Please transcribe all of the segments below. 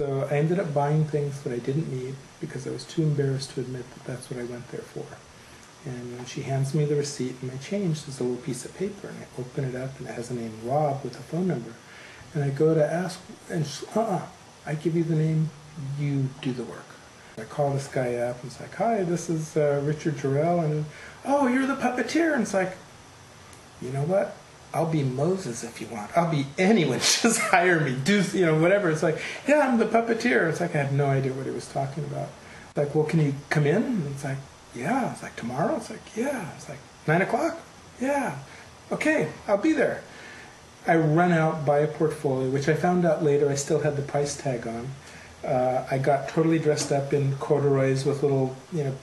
So I ended up buying things that I didn't need because I was too embarrassed to admit that that's what I went there for. And when she hands me the receipt and my change, there's a little piece of paper, and I open it up and it has the name Rob with a phone number. And I go to ask, and she, I give you the name, you do the work. I call this guy up and it's like, hi, this is Richard Jarel, and oh, you're the puppeteer. And it's like, you know what? I'll be Moses if you want. I'll be anyone. Just hire me. Do, you know, whatever. It's like, yeah, I'm the puppeteer. It's like I had no idea what he was talking about. It's like, well, can you come in? And it's like, yeah. It's like, tomorrow? It's like, yeah. It's like, 9 o'clock? Yeah. Okay, I'll be there. I run out, buy a portfolio, which I found out later I still had the price tag on. I got totally dressed up in corduroys with little, you know,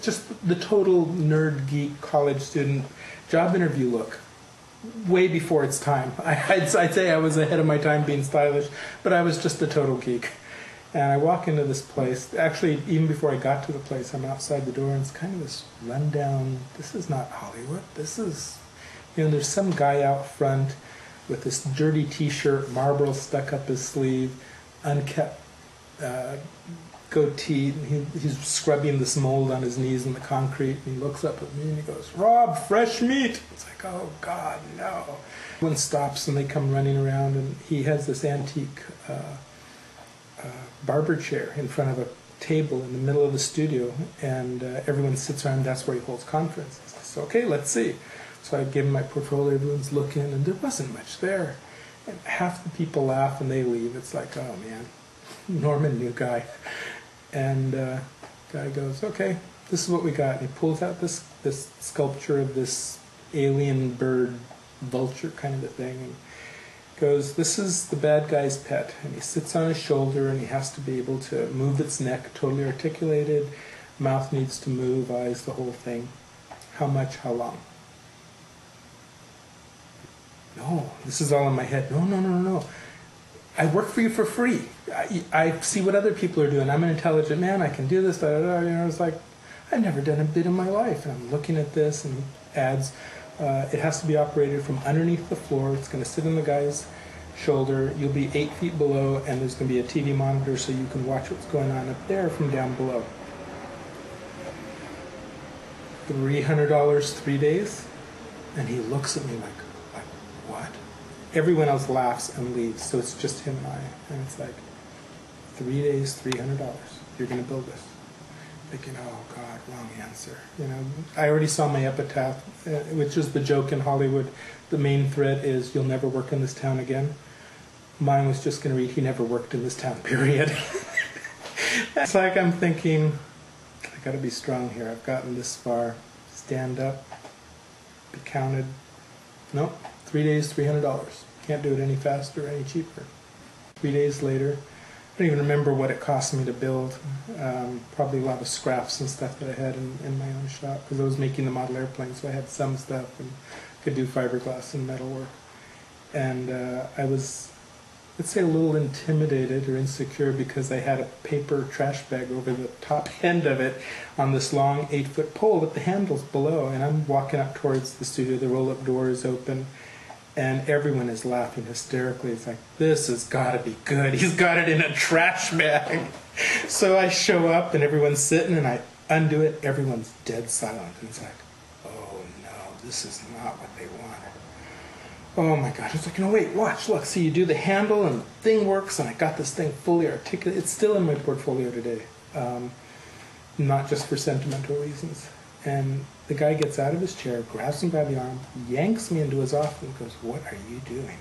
just the total nerd, geek, college student job interview look. Way before its time. I'd say I was ahead of my time being stylish, but I was just a total geek. And I walk into this place. Actually, even before I got to the place, I'm outside the door, and it's kind of this rundown. This is not Hollywood. This is, you know, there's some guy out front with this dirty T-shirt, Marlboro stuck up his sleeve, unkept goatee. And he's scrubbing this mold on his knees in the concrete, and he looks up at me and he goes, "Rob, fresh meat." It's like, oh God, no. Everyone stops and they come running around, and he has this antique barber chair in front of a table in the middle of the studio, and everyone sits around. That's where he holds conferences. So, okay, let's see. So I give him my portfolio, everyone's looking, and there wasn't much there. And half the people laugh and they leave. It's like, oh man, Norman, new guy. And guy goes, okay, this is what we got. And he pulls out this sculpture of this alien bird, vulture kind of a thing, and goes, this is the bad guy's pet. And he sits on his shoulder, and he has to be able to move its neck, totally articulated, mouth needs to move, eyes, the whole thing. How much, how long? No, this is all in my head. No. I work for you for free. I see what other people are doing. I'm an intelligent man. I can do this. You know, it's like, I've never done a bit in my life. And I'm looking at this, and he adds, it has to be operated from underneath the floor. It's going to sit on the guy's shoulder. You'll be 8 feet below, and there's going to be a TV monitor so you can watch what's going on up there from down below. $300, 3 days? And he looks at me like, what? Everyone else laughs and leaves, so it's just him and I. And it's like, 3 days, $300. You're going to build this. Thinking, oh God, wrong answer. You know, I already saw my epitaph, which is the joke in Hollywood. The main thread is, you'll never work in this town again. Mine was just going to read, he never worked in this town, period. It's like I'm thinking, I got to be strong here. I've gotten this far. Stand up, be counted. Nope. 3 days, $300. Can't do it any faster, any cheaper. 3 days later, I don't even remember what it cost me to build. Probably a lot of scraps and stuff that I had in my own shop, because I was making the model airplane, so I had some stuff and could do fiberglass and metal work. And I was, let's say, a little intimidated or insecure because I had a paper trash bag over the top end of it on this long 8-foot pole with the handles below. And I'm walking up towards the studio, the roll-up door is open, and everyone is laughing hysterically. It's like, this has got to be good. He's got it in a trash bag. So I show up, and everyone's sitting, and I undo it. Everyone's dead silent. And it's like, oh no, this is not what they wanted. Oh my God. It's like, no, wait, watch, look. See, you do the handle, and the thing works, and I got this thing fully articulated. It's still in my portfolio today, not just for sentimental reasons. And the guy gets out of his chair, grabs him by the arm, yanks me into his office, and goes, what are you doing?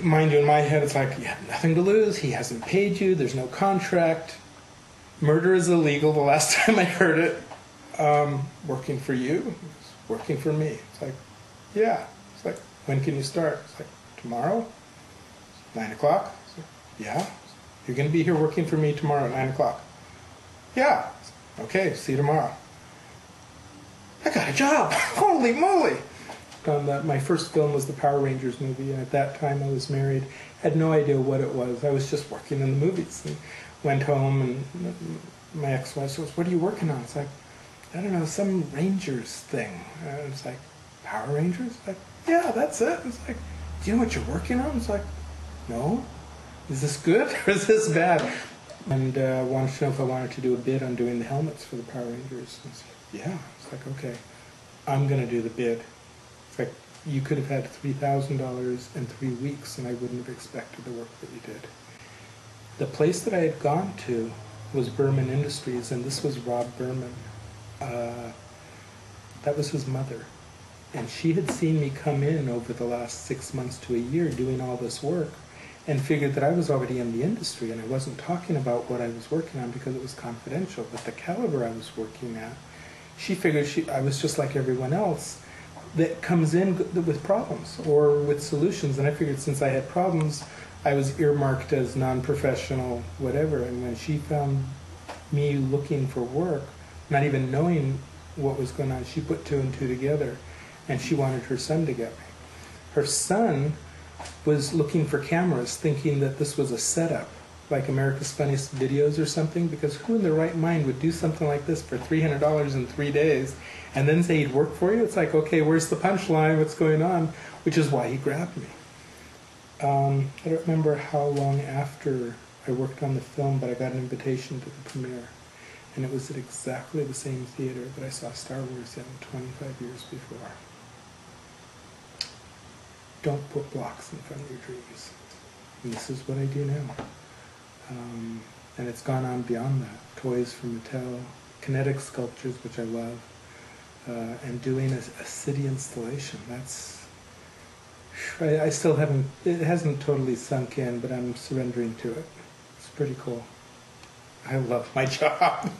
Mind you, in my head, it's like, you have nothing to lose. He hasn't paid you. There's no contract. Murder is illegal, the last time I heard it. Working for you? It's working for me. It's like, yeah. It's like, when can you start? It's like, tomorrow? 9 o'clock? It's like, yeah. You're going to be here working for me tomorrow at 9 o'clock. Yeah. Okay, see you tomorrow. I got a job. Holy moly. My first film was the Power Rangers movie, and at that time I was married. Had no idea what it was. I was just working in the movies. And went home, and my ex-wife says, what are you working on? It's like, I don't know, some Rangers thing. And it's like, Power Rangers? Like, yeah, that's it. It's like, do you know what you're working on? It's like, no? Is this good or is this bad? And wanted to know if I wanted to do a bid on doing the helmets for the Power Rangers. And I said, yeah. It's like, okay, I'm going to do the bid. It's like, you could have had $3,000 in 3 weeks and I wouldn't have expected the work that you did. The place that I had gone to was Berman Industries, and this was Rob Berman. That was his mother. And she had seen me come in over the last 6 months to a year doing all this work and figured that I was already in the industry and I wasn't talking about what I was working on because it was confidential. But the caliber I was working at, she figured I was just like everyone else that comes in with problems or with solutions. And I figured since I had problems, I was earmarked as non-professional, whatever. And when she found me looking for work, not even knowing what was going on, she put 2 and 2 together, and she wanted her son to get me. Her son was looking for cameras, thinking that this was a setup, like America's Funniest Videos or something, because who in their right mind would do something like this for $300 in 3 days and then say he'd work for you? It's like, okay, where's the punchline? What's going on? Which is why he grabbed me. I don't remember how long after I worked on the film, but I got an invitation to the premiere. And it was at exactly the same theater that I saw Star Wars in 25 years before. Don't put blocks in front of your dreams. And this is what I do now. And it's gone on beyond that. Toys from Mattel, kinetic sculptures, which I love, and doing a city installation. That's, I still haven't, it hasn't totally sunk in, but I'm surrendering to it. It's pretty cool. I love my job.